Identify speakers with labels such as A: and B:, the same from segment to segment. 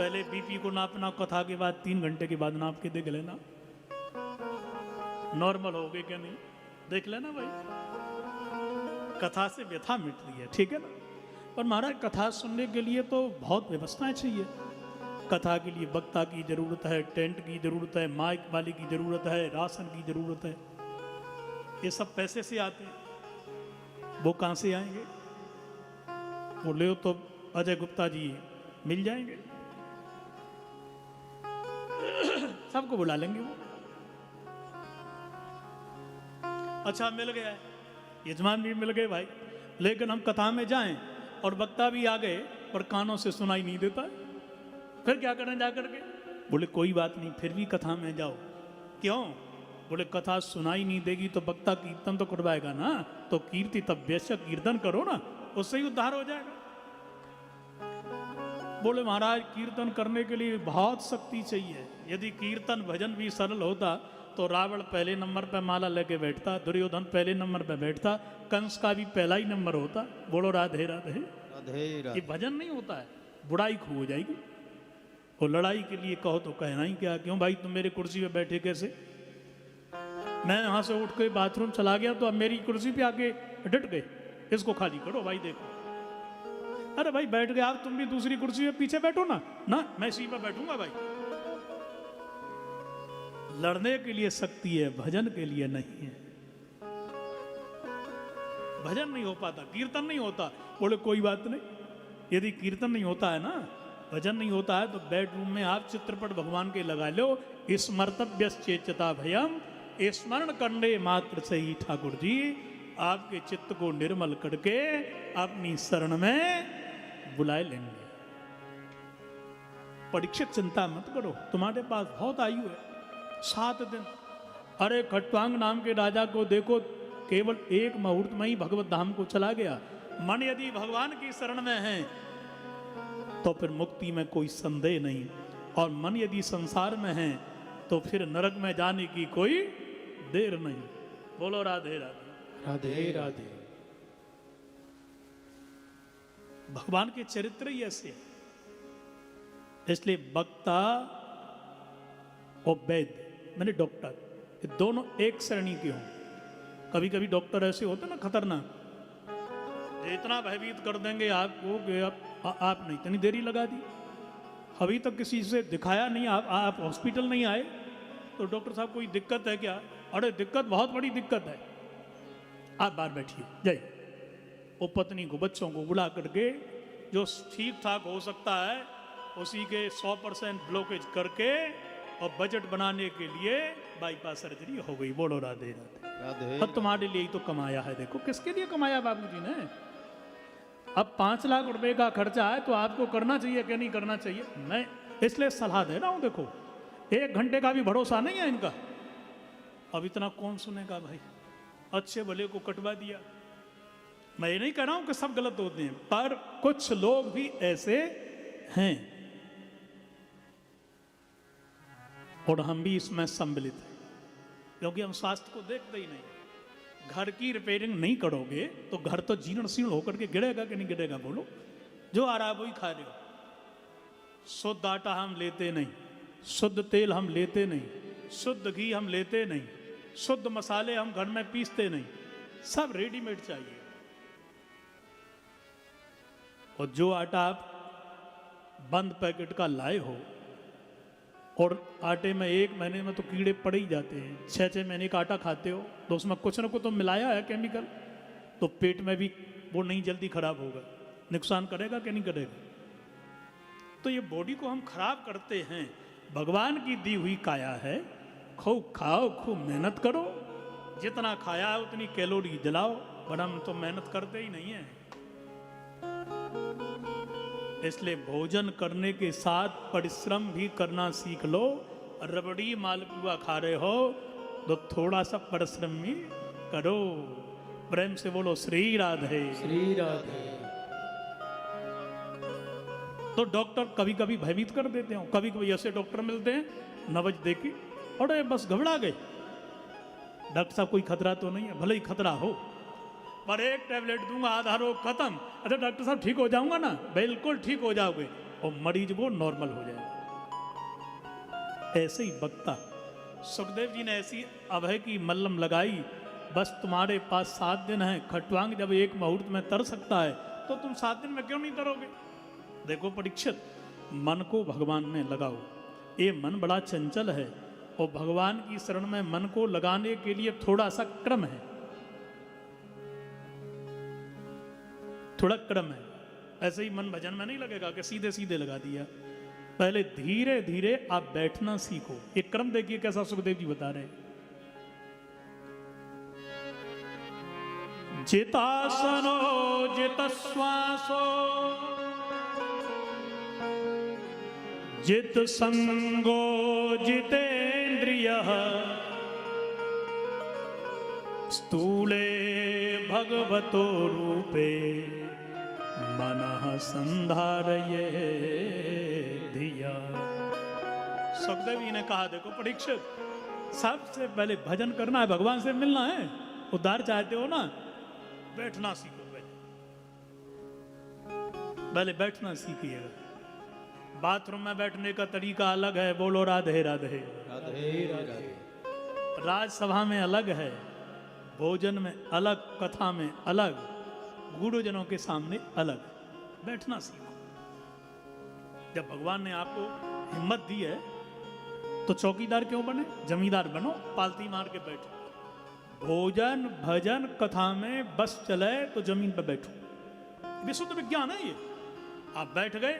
A: पहले बीपी को नापना, कथा के बाद 3 घंटे के बाद नाप के देख लेना नॉर्मल हो गए क्या नहीं, देख लेना भाई। कथा से व्यथा मिटती है, ठीक है ना। और महाराज कथा सुनने के लिए तो बहुत व्यवस्थाएं चाहिए। कथा के लिए वक्ता की जरूरत है, टेंट की जरूरत है, माइक वाले की जरूरत है, राशन की जरूरत है। ये सब पैसे से आते हैं, वो कहां से आएंगे? वो ले तो अजय गुप्ता जी मिल जाएंगे, सबको बुला लेंगे वो। अच्छा मिल गया है, यजमान भी मिल गए भाई, लेकिन हम कथा में जाएं और वक्ता भी आ गए पर कानों से सुनाई नहीं देता, फिर क्या करें जाकर के? बोले कोई बात नहीं, फिर भी कथा में जाओ। क्यों? बोले कथा सुनाई नहीं देगी तो वक्ता कीर्तन तो करवाएगा ना, तो कीर्ति तब बेशक कीर्तन करो ना, उससे ही उद्धार हो जाएगा। बोले महाराज कीर्तन करने के लिए बहुत शक्ति चाहिए। यदि कीर्तन भजन भी सरल होता तो रावण पहले नंबर पर माला लेके बैठता, दुर्योधन पहले नंबर पर बैठता, कंस का भी पहला ही नंबर होता। बोलो राधे राधे
B: राधे राधे।
A: ये भजन नहीं होता है, बुराई खूब हो जाएगी। और लड़ाई के लिए कहो तो कहना ही क्या, क्यों भाई तुम मेरी कुर्सी पे बैठे कैसे? मैं यहाँ से उठ के बाथरूम चला गया तो अब मेरी कुर्सी पे आके डट गए, इसको खाली करो भाई। देखो अरे भाई बैठ गए आप, तुम भी दूसरी कुर्सी पे पीछे बैठो ना। ना मैं इसी पर बैठूंगा भाई। लड़ने के लिए शक्ति है, भजन के लिए नहीं है। भजन नहीं हो पाता, कीर्तन नहीं होता। बोले कोई बात नहीं, यदि कीर्तन नहीं होता है ना, भजन नहीं होता है, तो बेडरूम में आप चित्रपट भगवान के लगा लो। स्मर्तव्य चेतता भयम, स्मरण करने मात्र से ही ठाकुर जी आपके चित्त को निर्मल करके अपनी शरण में बुलाए लेंगे। परीक्षित चिंता मत करो, तुम्हारे पास बहुत आयु है, 7 दिन। अरे खट्वांग नाम के राजा को देखो, केवल 1 मुहूर्त में ही भगवत धाम को चला गया। मन यदि भगवान की शरण में है तो फिर मुक्ति में कोई संदेह नहीं, और मन यदि संसार में है तो फिर नरक में जाने की कोई देर नहीं। बोलो राधे राधे
B: राधे राधे।
A: भगवान के चरित्र ही ऐसे है। इसलिए वक्ता और वैद्य मैंने डॉक्टर, ये दोनों एक श्रेणी के हों। कभी कभी डॉक्टर ऐसे होते ना खतरनाक, इतना भयभीत कर देंगे आपको कि आपने इतनी देरी लगा दी, अभी तक किसी से दिखाया नहीं, आप हॉस्पिटल नहीं आए, तो डॉक्टर साहब कोई दिक्कत है क्या? अरे दिक्कत, बहुत बड़ी दिक्कत है, आप बाहर बैठिए जय। वो पत्नी को बच्चों को बुला करके जो ठीक ठाक हो सकता है उसी के 100% ब्लॉकेज करके और बजट बनाने के लिए बाईपास सर्जरी हो गई। बोलो राधे राधे
B: राधे।
A: अब तुम्हारे लिए ही तो कमाया है। देखो किसके लिए कमाया बाबूजी ने। अब 5 लाख रुपए का खर्चा है तो आपको करना चाहिए कि नहीं करना चाहिए? मैं इसलिए सलाह दे रहा हूं। देखो 1 घंटे का भी भरोसा नहीं है इनका। अब इतना कौन सुनेगा भाई? अच्छे भले को कटवा दिया। मैं ये नहीं कह रहा हूं कि सब गलत होते हैं, पर कुछ लोग भी ऐसे हैं और हम भी इसमें सम्मिलित हैं, क्योंकि हम स्वास्थ्य को देखते ही नहीं। घर की रिपेयरिंग नहीं करोगे तो घर तो जीर्ण शीर्ण होकर के गिरेगा कि नहीं गिरेगा? बोलो। जो आ रहा है वही खा रहे हो। शुद्ध आटा हम लेते नहीं, शुद्ध तेल हम लेते नहीं, शुद्ध घी हम लेते नहीं, शुद्ध मसाले हम घर में पीसते नहीं, सब रेडीमेड चाहिए। और जो आटा आप बंद पैकेट का लाए हो और आटे में 1 महीने में तो कीड़े पड़ ही जाते हैं, 6-6 महीने का आटा खाते हो तो उसमें कुछ ना कुछ तो मिलाया है केमिकल, तो पेट में भी वो नहीं जल्दी खराब होगा, नुकसान करेगा कि नहीं करेगा? तो ये बॉडी को हम खराब करते हैं। भगवान की दी हुई काया है, खूब खाओ, खूब मेहनत करो, जितना खाया है उतनी कैलोरी जलाओ, पर हम तो मेहनत करते ही नहीं है। इसलिए भोजन करने के साथ परिश्रम भी करना सीख लो। रबड़ी मालपुआ खा रहे हो तो थोड़ा सा परिश्रम भी करो। प्रेम से बोलो श्री राधे
B: श्री राधे।
A: तो डॉक्टर कभी कभी भयभीत कर देते हो। कभी कभी ऐसे डॉक्टर मिलते हैं, नवज देखी अरे बस घबरा गए। डॉक्टर साहब कोई खतरा तो नहीं है, भले ही खतरा हो, पर 1 टैबलेट दूंगा आधा रोग खत्म। अच्छा डॉक्टर साहब ठीक हो जाऊंगा ना? बिल्कुल ठीक हो जाओगे। और मरीज वो नॉर्मल हो जाएगा। ऐसे ही बक्ता सुखदेव जी ने ऐसी अभय की मल्लम लगाई, बस तुम्हारे पास 7 दिन है, खटवांग जब एक मुहूर्त में तर सकता है तो तुम 7 दिन में क्यों नहीं तरोगे। देखो परीक्षित, मन को भगवान में लगाओ। ये मन बड़ा चंचल है और भगवान की शरण में मन को लगाने के लिए थोड़ा सा क्रम है, थोड़ा क्रम है। ऐसे ही मन भजन में नहीं लगेगा कि सीधे सीधे लगा दिया। पहले धीरे धीरे आप बैठना सीखो। एक क्रम देखिए कैसा सुखदेव जी बता रहे हैं। जितासनो जित श्वासो जित संगो जितेन्द्रिय स्थूले भगवतो रूपे मनः संधारये धिया। सुखदेव जी ने कहा, देखो परीक्षित, सबसे पहले भजन करना है, भगवान से मिलना है, उद्धार चाहते हो ना, बैठना सीखो। पहले बैठना सीखिएगा। बाथरूम में बैठने का तरीका अलग है, बोलो राधे राधे।
B: राधे राधे।
A: राजसभा में अलग है, भोजन में अलग, कथा में अलग, गुरुजनों के सामने अलग। बैठना सीखो। जब भगवान ने आपको हिम्मत दी है तो चौकीदार क्यों बने, जमींदार बनो, पालती मार के बैठो। भोजन भजन कथा में बस चले तो जमीन पर बैठो। विशुद्ध विज्ञान है ये। आप बैठ गए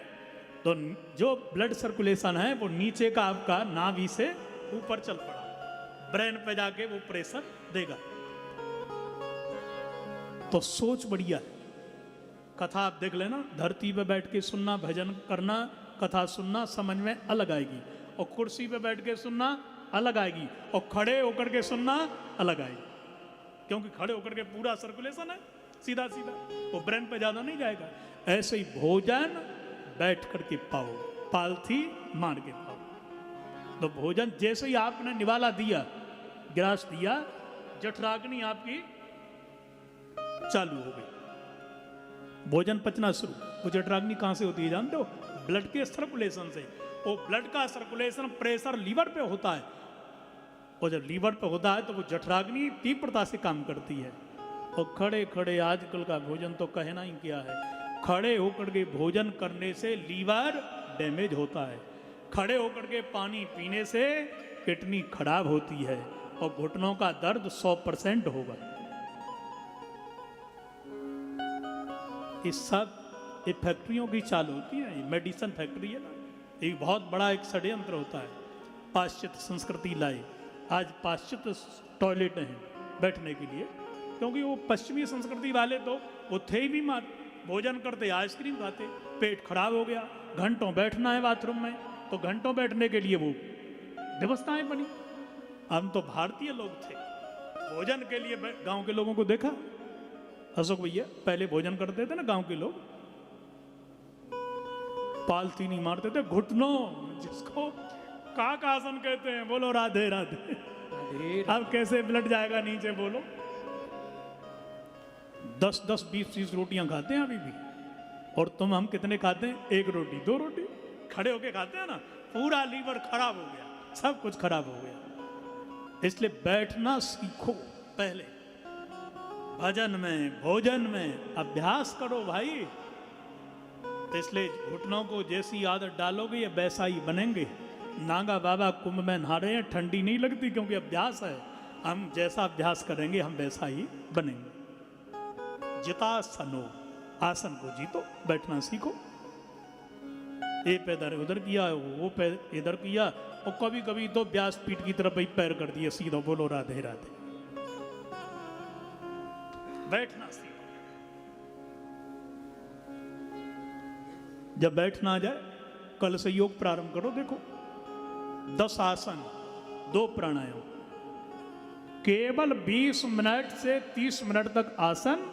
A: तो जो ब्लड सर्कुलेशन है वो नीचे का आपका नाभि से ऊपर चल पड़ा, ब्रेन पे जाके वो प्रेशर देगा। तो सोच बढ़िया है। कथा आप देख लेना, धरती पे बैठ के सुनना, भजन करना, कथा सुनना, समझ में अलग आएगी। और कुर्सी पे बैठ के सुनना अलग आएगी, और खड़े होकर के सुनना अलग आएगी। क्योंकि खड़े होकर के पूरा सर्कुलेशन है, सीधा सीधा, वो ब्रेन पे ज्यादा नहीं जाएगा। ऐसे ही भोजन बैठ करके पाओ, पालथी मार के पाओ। तो भोजन जैसे ही आपने निवाला दिया, गिलास दिया, जठराग्नि आपकी चालू हो गई, भोजन पचना शुरू। वो जठराग्नि कहां से होती है जानते हो? ब्लड के सर्कुलेशन से। वो ब्लड का सर्कुलेशन प्रेशर लीवर पे होता है, और जब लीवर पे होता है तो वो जठराग्नि तीव्रता से काम करती है। और खड़े खड़े आजकल का भोजन तो कहना ही क्या है। खड़े होकर के भोजन करने से लीवर डैमेज होता है, खड़े होकर के पानी पीने से किडनी खराब होती है, और घुटनों का दर्द 100% होगा। ये सब ये फैक्ट्रियों की चालू होती है, ये मेडिसिन फैक्ट्री है ना, एक बहुत बड़ा एक षड्यंत्र होता है। पाश्चात्य संस्कृति लाए, आज पाश्चात्य टॉयलेट हैं बैठने के लिए, क्योंकि वो पश्चिमी संस्कृति वाले तो वो थे ही बीमार, भोजन करते आइसक्रीम खाते, पेट खराब हो गया, घंटों बैठना है बाथरूम में, तो घंटों बैठने के लिए वो व्यवस्थाएं बनी। हम तो भारतीय लोग थे, भोजन के लिए गांव के लोगों को देखा अशोक भैया, पहले भोजन करते थे ना गांव के लोग, पालती नहीं मारते थे, घुटनों, जिसको काक आसन कहते हैं। बोलो राधे राधे। अब कैसे ब्लड जाएगा नीचे, बोलो। 10-10, 20-20 रोटियां खाते हैं अभी भी, और तुम हम कितने खाते हैं? 1 रोटी 2 रोटी खड़े होके खाते हैं ना, पूरा लीवर खराब हो गया, सब कुछ खराब हो गया। इसलिए बैठना सीखो, पहले भजन में भोजन में अभ्यास करो भाई। तो इसलिए घुटनों को जैसी आदत डालोगे ये वैसा ही बनेंगे। नागा बाबा कुंभ में नहा रहे हैं, ठंडी नहीं लगती, क्योंकि अभ्यास है। हम जैसा अभ्यास करेंगे हम वैसा ही बनेंगे। जितासनो, आसन को जीतो, बैठना सीखो। एक पैर उधर किया, वो पैर इधर किया, और कभी कभी तो व्यासपीठ की तरफ ही पैर कर दिए सीधा। बोलो राधे राधे। बैठना सीखो। जब बैठना आ जाए, कल से योग प्रारंभ करो। देखो 10 आसन, 2 प्राणायाम, केवल 20 मिनट से 30 मिनट तक आसन,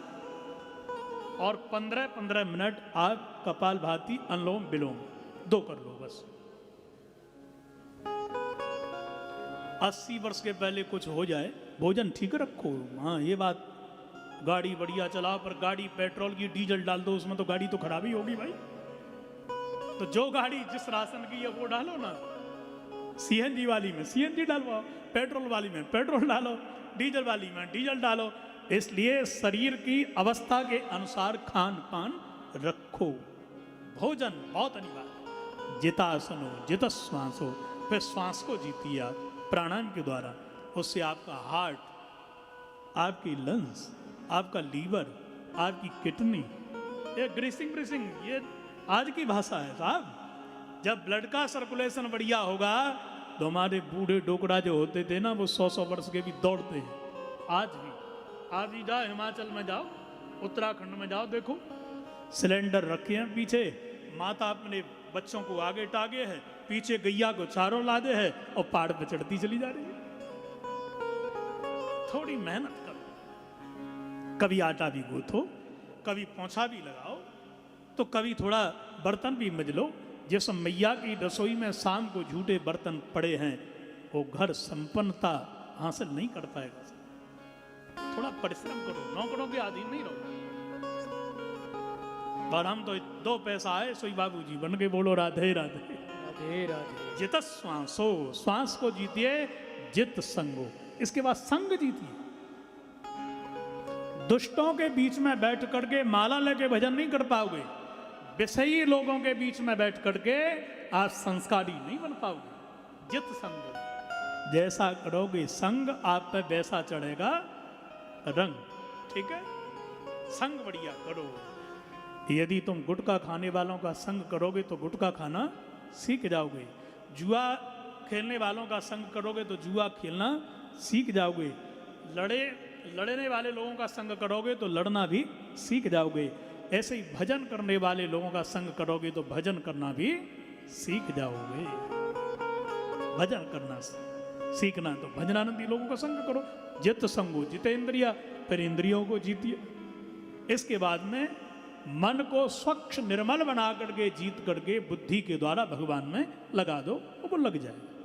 A: और 15-15 मिनट आप कपालभाति, अनुलोम विलोम 2 कर लो बस। 80 वर्ष के पहले कुछ हो जाए, भोजन ठीक रखो। हाँ ये बात, गाड़ी बढ़िया चलाओ, पर गाड़ी पेट्रोल की डीजल डाल दो उसमें, तो गाड़ी तो खराब ही होगी भाई। तो जो गाड़ी जिस राशन की है वो डालो ना, सीएनजी वाली में सीएनजी डालवाओ, पेट्रोल वाली में पेट्रोल डालो, डीजल वाली में डीजल डालो। इसलिए शरीर की अवस्था के अनुसार खान पान रखो। भोजन बहुत अनिवार्य। जितासनो जित श्वासो, फिर श्वास को जीतिए आप प्राणायाम के द्वारा। उससे आपका हार्ट, आपकी लंग्स, आपका लीवर, आपकी किडनी, ये ग्रीसिंग ब्रीसिंग ये आज की भाषा है साहब। जब ब्लड का सर्कुलेशन बढ़िया होगा तो हमारे बूढ़े डोकरा जो होते थे ना, वो 100-100 वर्ष के भी दौड़ते हैं। आज भी जाओ, हिमाचल में जाओ, उत्तराखंड में जाओ, देखो सिलेंडर रखे हैं पीछे, माता अपने बच्चों को आगे टागे है, पीछे गैया को चारों लादे है और पहाड़ पे चढ़ती चली जा रही है। थोड़ी मेहनत करो, कभी आटा भी गूंथो, कभी पोंछा भी लगाओ, तो कभी थोड़ा बर्तन भी मज लो। जिस मैया की रसोई में शाम को झूठे बर्तन पड़े हैं, वो घर संपन्नता हासिल नहीं कर पाएगा। थोड़ा परिश्रम करो, नौकरों के अधीन नहीं रहो। और हम तो 2 पैसा आए सोई बाबूजी बन के बोलो राधे राधे।
B: राधे राधे।
A: जित श्वासो, श्वास को जीतिए, जित संगो, इसके बाद संग जीतिए। दुष्टों के बीच में बैठ करके माला लेके भजन नहीं कर पाओगे। विषयी लोगों के बीच में बैठ करके आप संस्कारी नहीं बन पाओगे। जित संग, जैसा करोगे संग आप पे वैसा चढ़ेगा रंग। ठीक है, संग बढ़िया करो। यदि तुम गुटखा खाने वालों का संग करोगे तो गुटखा खाना सीख जाओगे। जुआ खेलने वालों का संग करोगे तो जुआ खेलना सीख जाओगे। लड़ने वाले लोगों का संग करोगे तो लड़ना भी सीख जाओगे। ऐसे ही भजन करने वाले लोगों का संग करोगे तो भजन करना भी सीख जाओगे। भजन करना सीखना तो भजनानंदी लोगों का संग करो। जित संगो जितेंद्रिया, फिर इंद्रियों को जीतिए। इसके बाद में मन को स्वच्छ निर्मल बना करके जीत करके बुद्धि के द्वारा भगवान में लगा दो, वो लग जाएगा।